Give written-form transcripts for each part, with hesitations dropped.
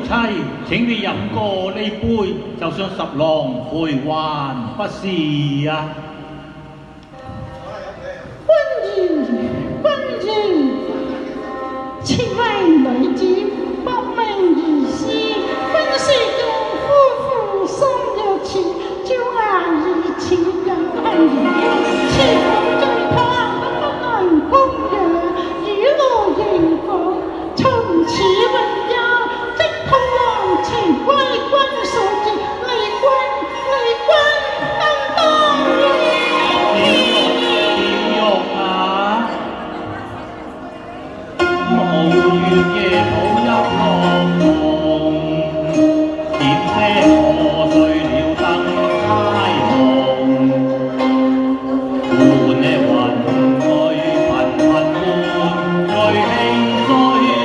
妻，請你飲過呢杯，就算十郎賠還不是啊！君如，此位女子不明而思，分是眾夫婦心若痴，朝牙以此人恨兒，此共醉他不能供養，雨露凝放，從此永有，即痛郎情歸君所至，離君更當無月夜抱一浪夢，點些破碎了燈猜夢，換呢雲醉頻頻換，最興衰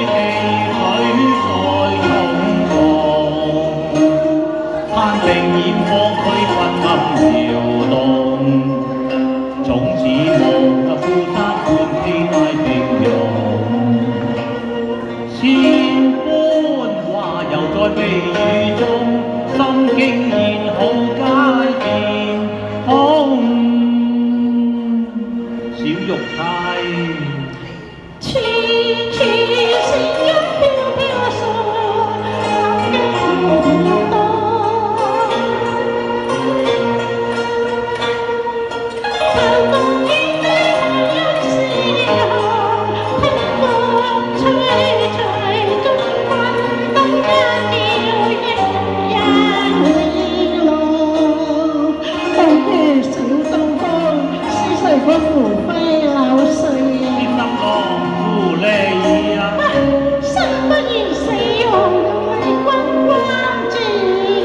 氣水再衝撞，攀定掩放區昏暗搖動，從此望富山半天太平洋。千般話又在微雨中，心經然好街變空。小玉妻，處處聲音飄飄送，臨經多。頭共煙呢一時候，聽風吹吹中困東一調一路，當於小東方，思緒不無非柳絮啲心浪呼你啊！生不如死用你君關注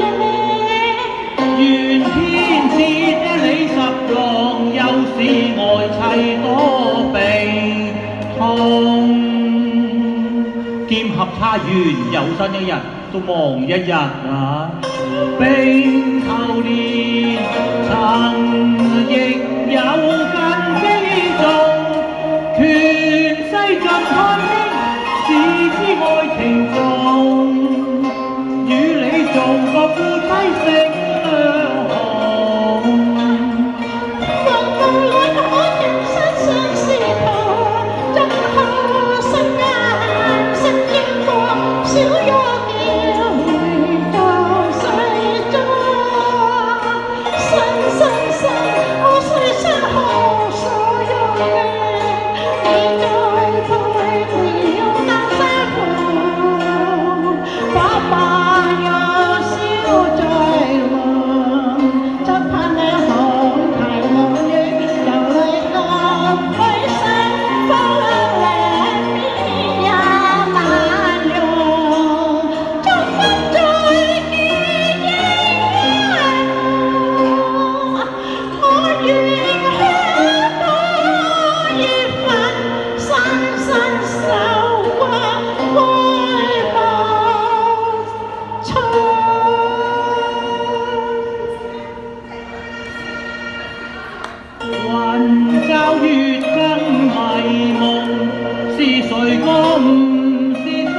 嘅咩？願天賜你十郎，又是愛妻多悲痛。劍合差緣，有生一日都忘一日啊！冰透年，曾亦有根基重，權勢盡看輕，只知愛情重。與你做個夫妻性兩紅，望無奈可人生相思痛，怎可生眼生英國，小玉叫回到水中。生，我雖生何所用嘅？你再配了丹砂紅，爸爸若笑在望，則盼你紅顏樂意，由你個背身風涼面也難容，終不再見我願香多月份，深深守關懷抱衷。雲罩月更迷夢，是誰個唔是眾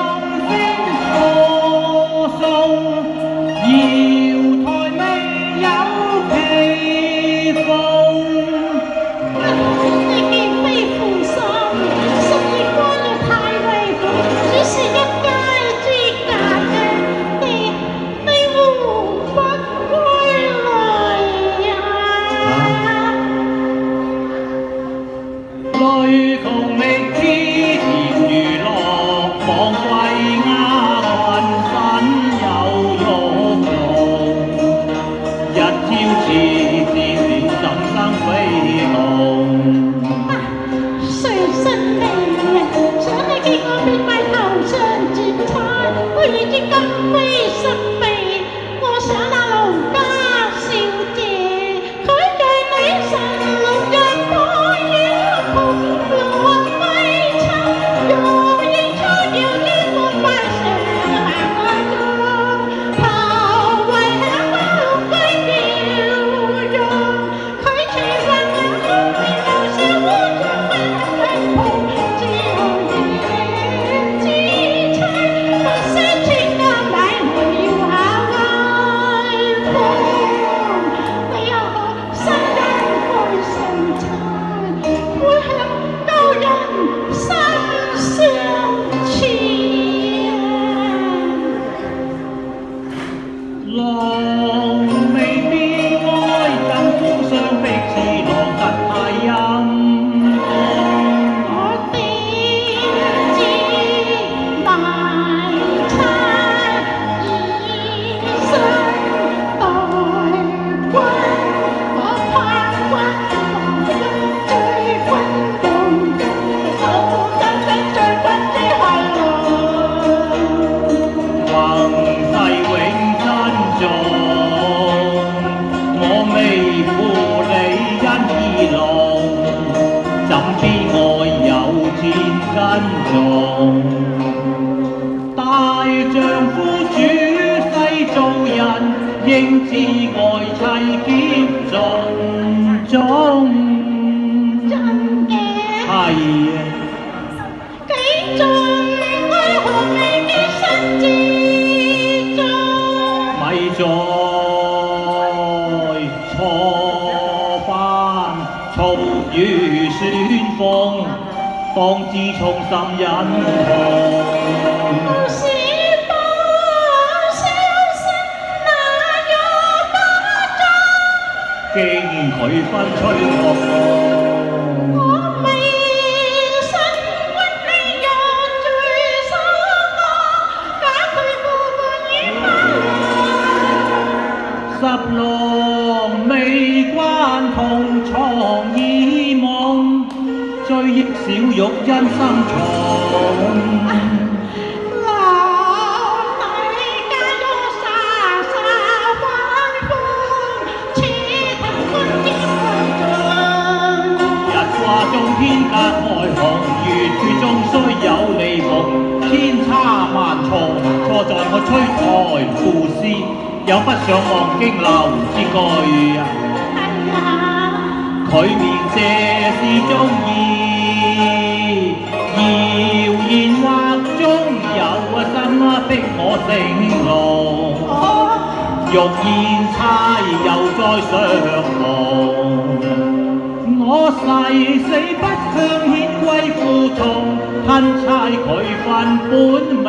星歌頌？瑤台未有奇逢。你既非負心，十月光要太威風，只是一街之隔嘅你胡不歸來呀？跟從。大丈夫主世做人，應自愛妻兼盡忠。真嘅，係啊，記在我和你嘅心之中。咪再錯翻嘈如旋風，方知衷心忍痛。是否小心那有不忠？既然佢分吹樂我未信君你若最守我，假佢父與十郎未關同床耳夢，追憶小玉因心重。老大家有沙沙反覆，似藤君之愛日掛中天隔開紅，月缺中雖有離逢。千差萬錯，錯在我吹台賦詩，有不想忘經流之句。係啊，佢面這是中意，謠言惑中有心逼我成龍。欲言猜又再相逢，我誓死不向顯貴負從，吞差佢份本名。